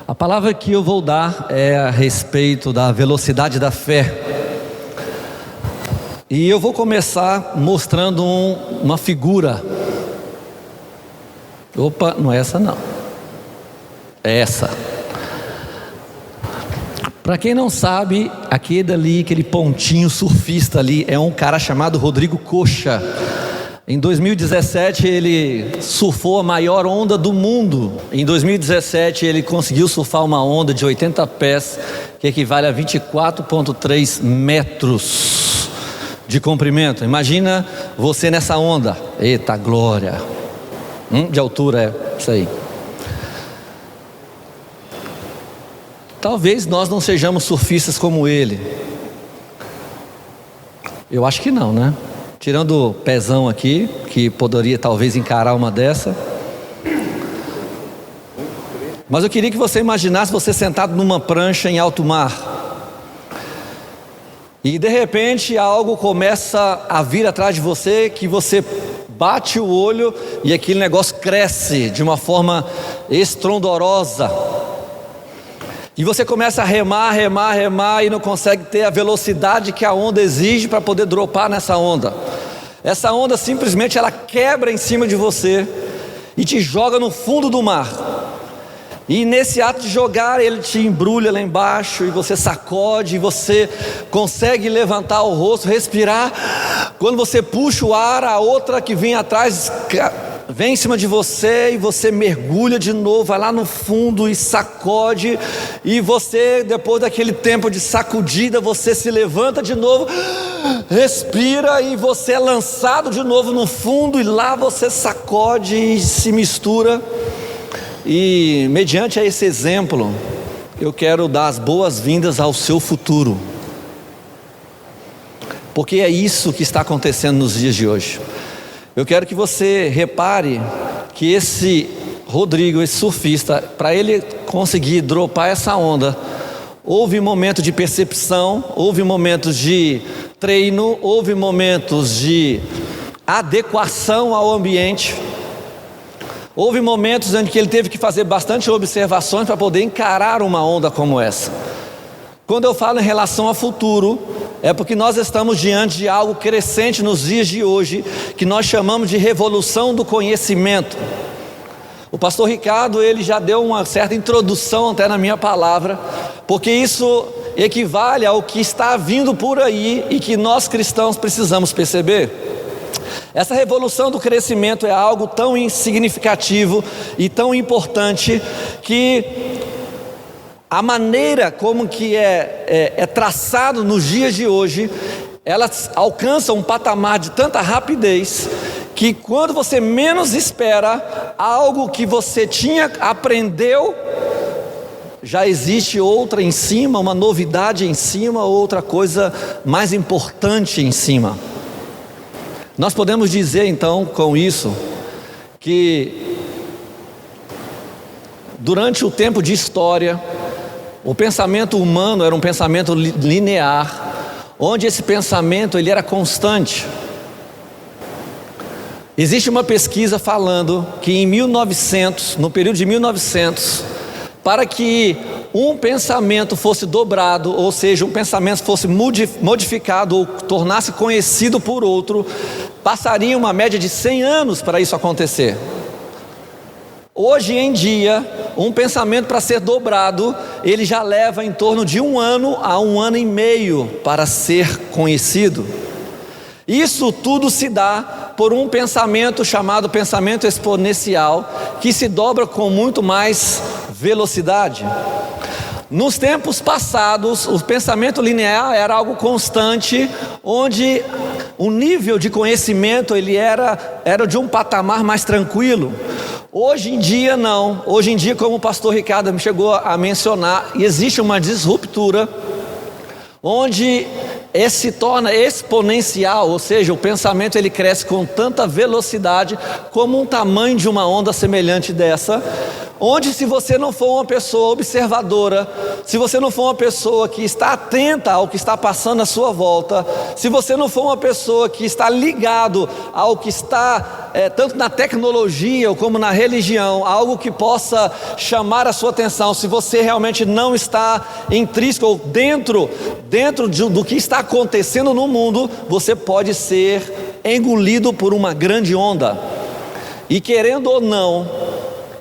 A palavra que eu vou dar é a respeito da velocidade da fé. E eu vou começar mostrando uma figura. Opa, não é essa não. É essa. Para quem não sabe, aquele pontinho surfista ali é um cara chamado Rodrigo Coxa. Em 2017 ele surfou a maior onda do mundo. Em 2017 ele conseguiu surfar uma onda de 80 pés, que equivale a 24,3 metros de comprimento. Imagina você nessa onda. Eita glória! De altura é isso aí. Talvez nós não sejamos surfistas como ele. Eu acho que não, né? Tirando o pezão aqui, que poderia talvez encarar uma dessa. Mas eu queria que você imaginasse você sentado numa prancha em alto mar. E de repente algo começa a vir atrás de você, que você bate o olho e aquele negócio cresce de uma forma estrondorosa. E você começa a remar e não consegue ter a velocidade que a onda exige para poder dropar nessa onda. Essa onda simplesmente ela quebra em cima de você e te joga no fundo do mar. E nesse ato de jogar, ele te embrulha lá embaixo e você sacode, e você consegue levantar o rosto, respirar. Quando você puxa o ar, a outra que vem atrás vem em cima de você e você mergulha de novo, vai lá no fundo e sacode, e você, depois daquele tempo de sacudida, você se levanta de novo, respira e você é lançado de novo no fundo, e lá você sacode e se mistura. E mediante esse exemplo, eu quero dar as boas-vindas ao seu futuro, porque é isso que está acontecendo nos dias de hoje. Eu quero que você repare que esse Rodrigo, esse surfista, para ele conseguir dropar essa onda, houve momentos de percepção, houve momentos de treino, houve momentos de adequação ao ambiente, houve momentos em que ele teve que fazer bastante observações para poder encarar uma onda como essa. Quando eu falo em relação ao futuro, é porque nós estamos diante de algo crescente nos dias de hoje, que nós chamamos de revolução do conhecimento. O pastor Ricardo, ele já deu uma certa introdução até na minha palavra, porque isso equivale ao que está vindo por aí e que nós cristãos precisamos perceber. Essa revolução do crescimento é algo tão significativo e tão importante que a maneira como que é traçado nos dias de hoje, ela alcança um patamar de tanta rapidez, que quando você menos espera, algo que você aprendeu, já existe outra em cima, uma novidade em cima, outra coisa mais importante em cima. Nós podemos dizer então com isso, que durante o tempo de história, o pensamento humano era um pensamento linear, onde esse pensamento ele era constante. Existe uma pesquisa falando que em 1900, no período de 1900, para que um pensamento fosse dobrado, ou seja, um pensamento fosse modificado ou tornasse conhecido por outro, passaria uma média de 100 anos para isso acontecer. Hoje em dia, um pensamento para ser dobrado, ele já leva em torno de 1 ano a 1 ano e meio para ser conhecido. Isso tudo se dá por um pensamento chamado pensamento exponencial, que se dobra com muito mais velocidade. Nos tempos passados, o pensamento linear era algo constante, onde o nível de conhecimento ele era de um patamar mais tranquilo. Hoje em dia não, hoje em dia, como o pastor Ricardo me chegou a mencionar, existe uma disruptura, onde se torna exponencial, ou seja, o pensamento ele cresce com tanta velocidade, como um tamanho de uma onda semelhante dessa, onde se você não for uma pessoa observadora, se você não for uma pessoa que está atenta ao que está passando à sua volta, se você não for uma pessoa que está ligado ao que está tanto na tecnologia como na religião, algo que possa chamar a sua atenção. Se você realmente não está intrínseco ou dentro do que está acontecendo no mundo, você pode ser engolido por uma grande onda. E querendo ou não,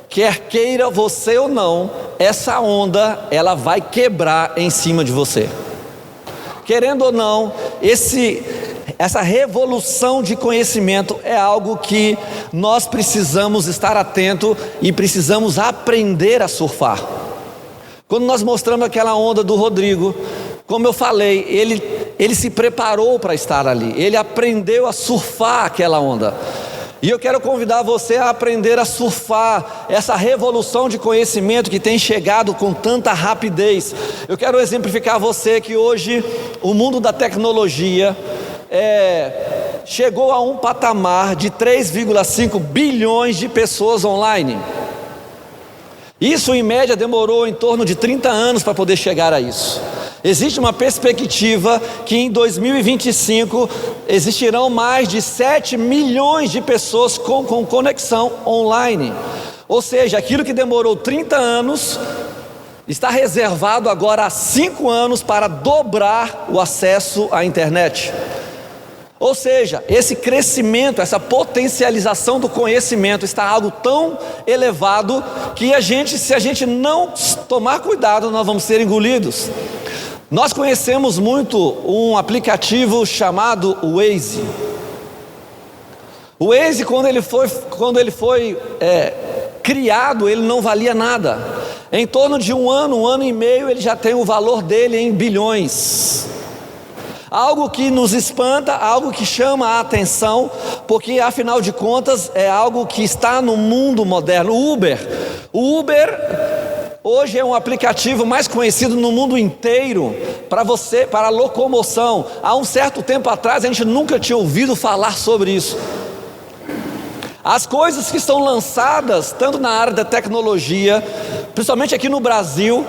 quer queira você ou não, essa onda, ela vai quebrar em cima de você. Querendo ou não, essa revolução de conhecimento é algo que nós precisamos estar atento e precisamos aprender a surfar. Quando nós mostramos aquela onda do Rodrigo, como eu falei, ele se preparou para estar ali, ele aprendeu a surfar aquela onda. E eu quero convidar você a aprender a surfar essa revolução de conhecimento que tem chegado com tanta rapidez. Eu quero exemplificar a você que hoje o mundo da tecnologia chegou a um patamar de 3,5 bilhões de pessoas online. Isso em média demorou em torno de 30 anos para poder chegar a isso. Existe uma perspectiva que em 2025 existirão mais de 7 milhões de pessoas com conexão online. Ou seja, aquilo que demorou 30 anos está reservado agora há 5 anos para dobrar o acesso à internet. Ou seja, esse crescimento, essa potencialização do conhecimento está algo tão elevado que se a gente não tomar cuidado, nós vamos ser engolidos. Nós conhecemos muito um aplicativo chamado Waze. O Waze, quando ele foi criado, ele não valia nada. Em torno de um ano e meio, ele já tem o valor dele em bilhões. Algo que nos espanta, algo que chama a atenção, porque afinal de contas é algo que está no mundo moderno. O Uber hoje é um aplicativo mais conhecido no mundo inteiro para locomoção. Há um certo tempo atrás a gente nunca tinha ouvido falar sobre isso. As coisas que estão lançadas, tanto na área da tecnologia, principalmente aqui no Brasil,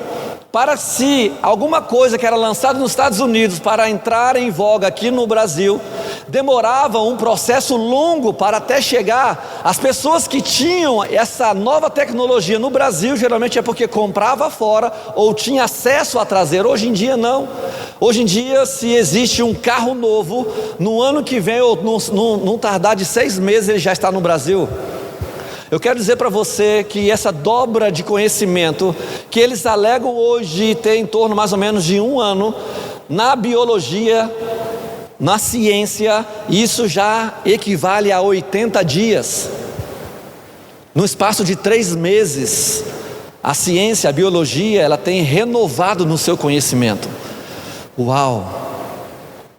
para se alguma coisa que era lançada nos Estados Unidos para entrar em voga aqui no Brasil, demorava um processo longo para até chegar. As pessoas que tinham essa nova tecnologia no Brasil, geralmente é porque comprava fora ou tinha acesso a trazer. Hoje em dia não. Hoje em dia, se existe um carro novo, no ano que vem ou num tardar de 6 meses ele já está no Brasil. Eu quero dizer para você que essa dobra de conhecimento que eles alegam hoje ter em torno mais ou menos de 1 ano, na biologia, na ciência, isso já equivale a 80 dias. No espaço de 3 meses, a ciência, a biologia, ela tem renovado no seu conhecimento. Uau!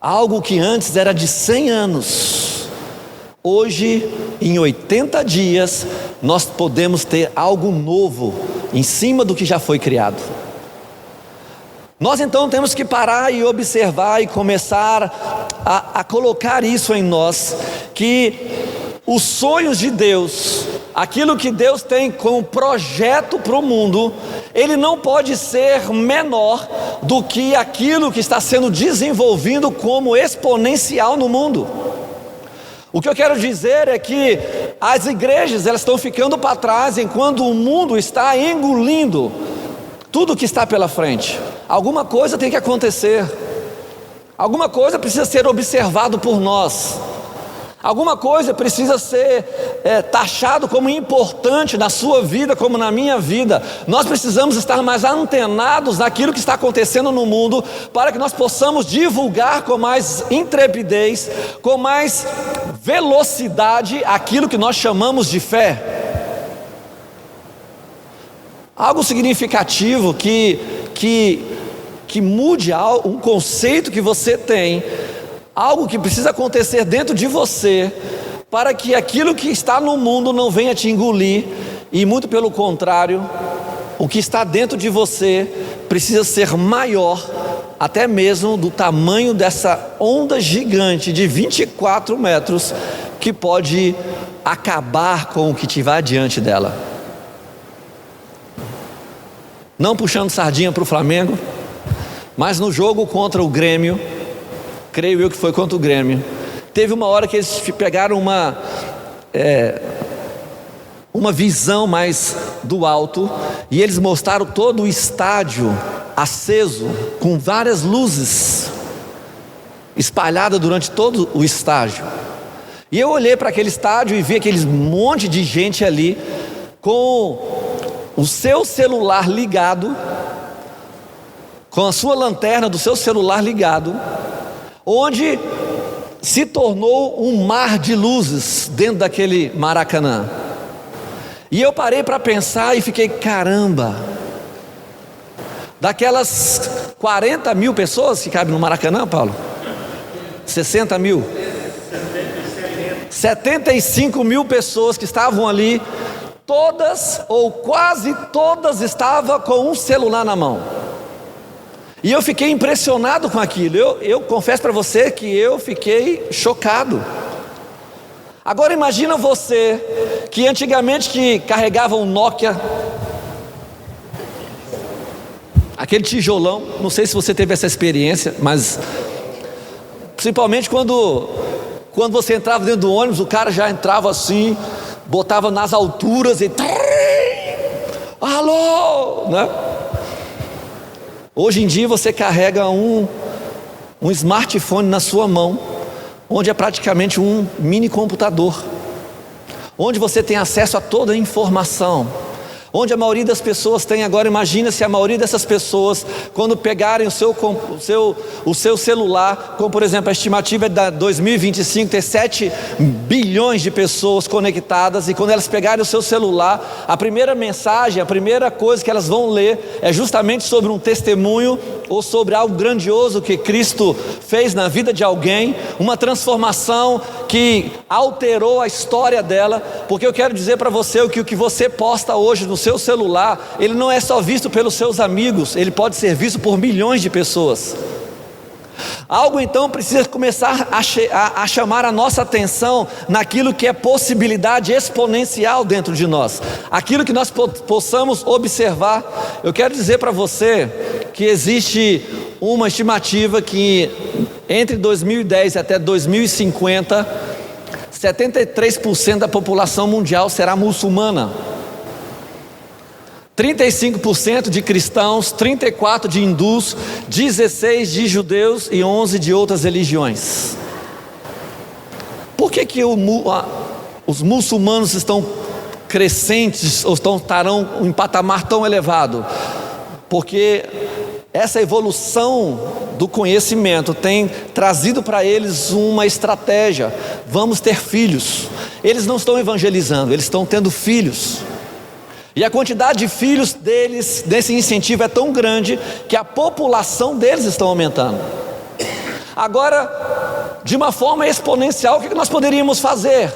Algo que antes era de 100 anos. Hoje, em 80 dias, nós podemos ter algo novo em cima do que já foi criado. Nós então temos que parar e observar e começar a colocar isso em nós, que os sonhos de Deus, aquilo que Deus tem como projeto para o mundo, ele não pode ser menor do que aquilo que está sendo desenvolvido como exponencial no mundo. O que eu quero dizer é que as igrejas, elas estão ficando para trás enquanto o mundo está engolindo tudo que está pela frente. Alguma coisa tem que acontecer. Alguma coisa precisa ser observado por nós. Alguma coisa precisa ser taxado como importante na sua vida, como na minha vida. Nós precisamos estar mais antenados naquilo que está acontecendo no mundo, para que nós possamos divulgar com mais intrepidez, com mais velocidade, aquilo que nós chamamos de fé. Algo significativo que mude um conceito que você tem, algo que precisa acontecer dentro de você, para que aquilo que está no mundo não venha te engolir, e muito pelo contrário, o que está dentro de você precisa ser maior, até mesmo do tamanho dessa onda gigante de 24 metros, que pode acabar com o que tiver diante dela. Não puxando sardinha para o Flamengo, mas no jogo contra o Grêmio, creio eu que foi contra o Grêmio, teve uma hora que eles pegaram uma visão mais do alto, e eles mostraram todo o estádio aceso, com várias luzes espalhadas durante todo o estádio. E eu olhei para aquele estádio e vi aquele monte de gente ali, com o seu celular ligado, com a sua lanterna do seu celular ligado, onde se tornou um mar de luzes dentro daquele Maracanã. E eu parei para pensar e fiquei, caramba, daquelas 40 mil pessoas que cabem no Maracanã, Paulo? 60 mil? 75 mil pessoas que estavam ali, todas ou quase todas estavam com um celular na mão. E eu fiquei impressionado com aquilo. Eu confesso para você que eu fiquei chocado. Agora imagina você, que antigamente que carregava um Nokia, aquele tijolão, não sei se você teve essa experiência, mas principalmente quando você entrava dentro do ônibus, o cara já entrava assim, botava nas alturas e alô, né? Hoje em dia você carrega um smartphone na sua mão, onde é praticamente um mini computador, onde você tem acesso a toda a informação, onde a maioria das pessoas tem. Agora imagina se a maioria dessas pessoas, quando pegarem o seu celular, como por exemplo a estimativa é da 2025 ter 7 bilhões de pessoas conectadas, e quando elas pegarem o seu celular, a primeira mensagem, a primeira coisa que elas vão ler é justamente sobre um testemunho ou sobre algo grandioso que Cristo fez na vida de alguém, uma transformação que alterou a história dela. Porque eu quero dizer para você que o que você posta hoje no seu celular, ele não é só visto pelos seus amigos, ele pode ser visto por milhões de pessoas. Algo então precisa começar a chamar a nossa atenção naquilo que é possibilidade exponencial dentro de nós, aquilo que nós possamos observar. Eu quero dizer para você que existe uma estimativa que entre 2010 até 2050, 73% da população mundial será muçulmana, 35% de cristãos, 34% de hindus, 16% de judeus e 11% de outras religiões. Por que os muçulmanos estão crescentes ou estarão em patamar tão elevado? Porque essa evolução do conhecimento tem trazido para eles uma estratégia: vamos ter filhos. Eles não estão evangelizando, eles estão tendo filhos. E a quantidade de filhos deles, desse incentivo, é tão grande que a população deles está aumentando. Agora, de uma forma exponencial, o que nós poderíamos fazer?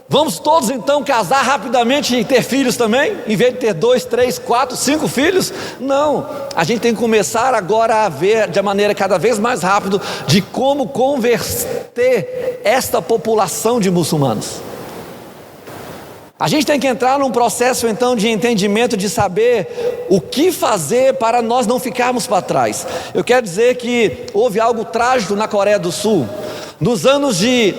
Vamos todos então casar rapidamente e ter filhos também, em vez de ter 2, 3, 4, 5 filhos? Não, a gente tem que começar agora a ver de maneira cada vez mais rápida de como converter esta população de muçulmanos. A gente tem que entrar num processo então de entendimento, de saber o que fazer para nós não ficarmos para trás. Eu quero dizer que houve algo trágico na Coreia do Sul, nos anos de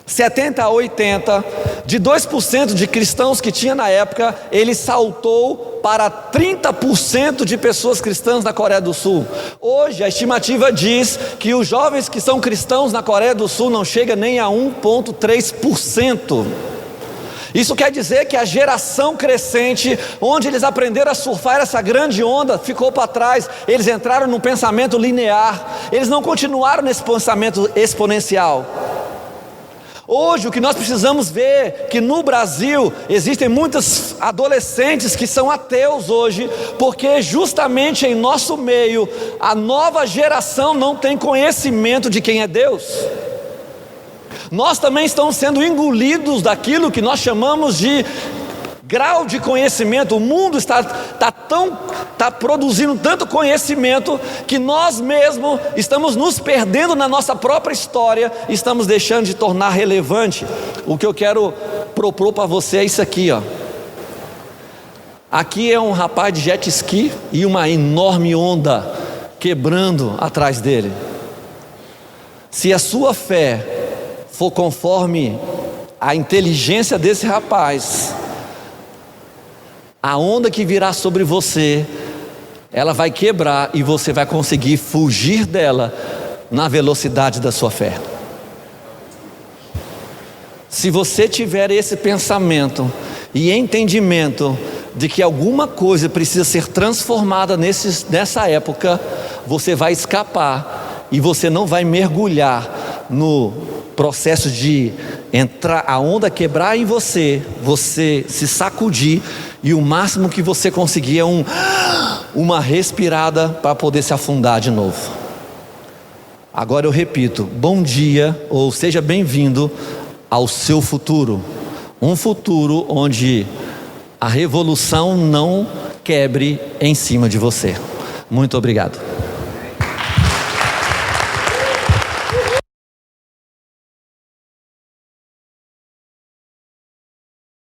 70 a 80, de 2% de cristãos que tinha na época, ele saltou para 30% de pessoas cristãs na Coreia do Sul. Hoje a estimativa diz que os jovens que são cristãos na Coreia do Sul não chega nem a 1,3%. Isso quer dizer que a geração crescente, onde eles aprenderam a surfar essa grande onda, ficou para trás. Eles entraram num pensamento linear, eles não continuaram nesse pensamento exponencial. Hoje o que nós precisamos ver, que no Brasil existem muitos adolescentes que são ateus hoje, porque justamente em nosso meio a nova geração não tem conhecimento de quem é Deus. Nós também estamos sendo engolidos daquilo que nós chamamos de grau de conhecimento. O mundo está produzindo tanto conhecimento que nós mesmos estamos nos perdendo na nossa própria história e estamos deixando de tornar relevante. O que eu quero propor para você é isso aqui, ó. Aqui é um rapaz de jet ski e uma enorme onda quebrando atrás dele. Se a sua fé for conforme a inteligência desse rapaz, a onda que virá sobre você, ela vai quebrar e você vai conseguir fugir dela na velocidade da sua fé. Se você tiver esse pensamento e entendimento de que alguma coisa precisa ser transformada nessa época, você vai escapar e você não vai mergulhar no processo de entrar, a onda quebrar em você se sacudir e o máximo que você conseguir é uma respirada para poder se afundar de novo. Agora eu repito, bom dia ou seja bem-vindo ao seu futuro, um futuro onde a revolução não quebre em cima de você. Muito obrigado.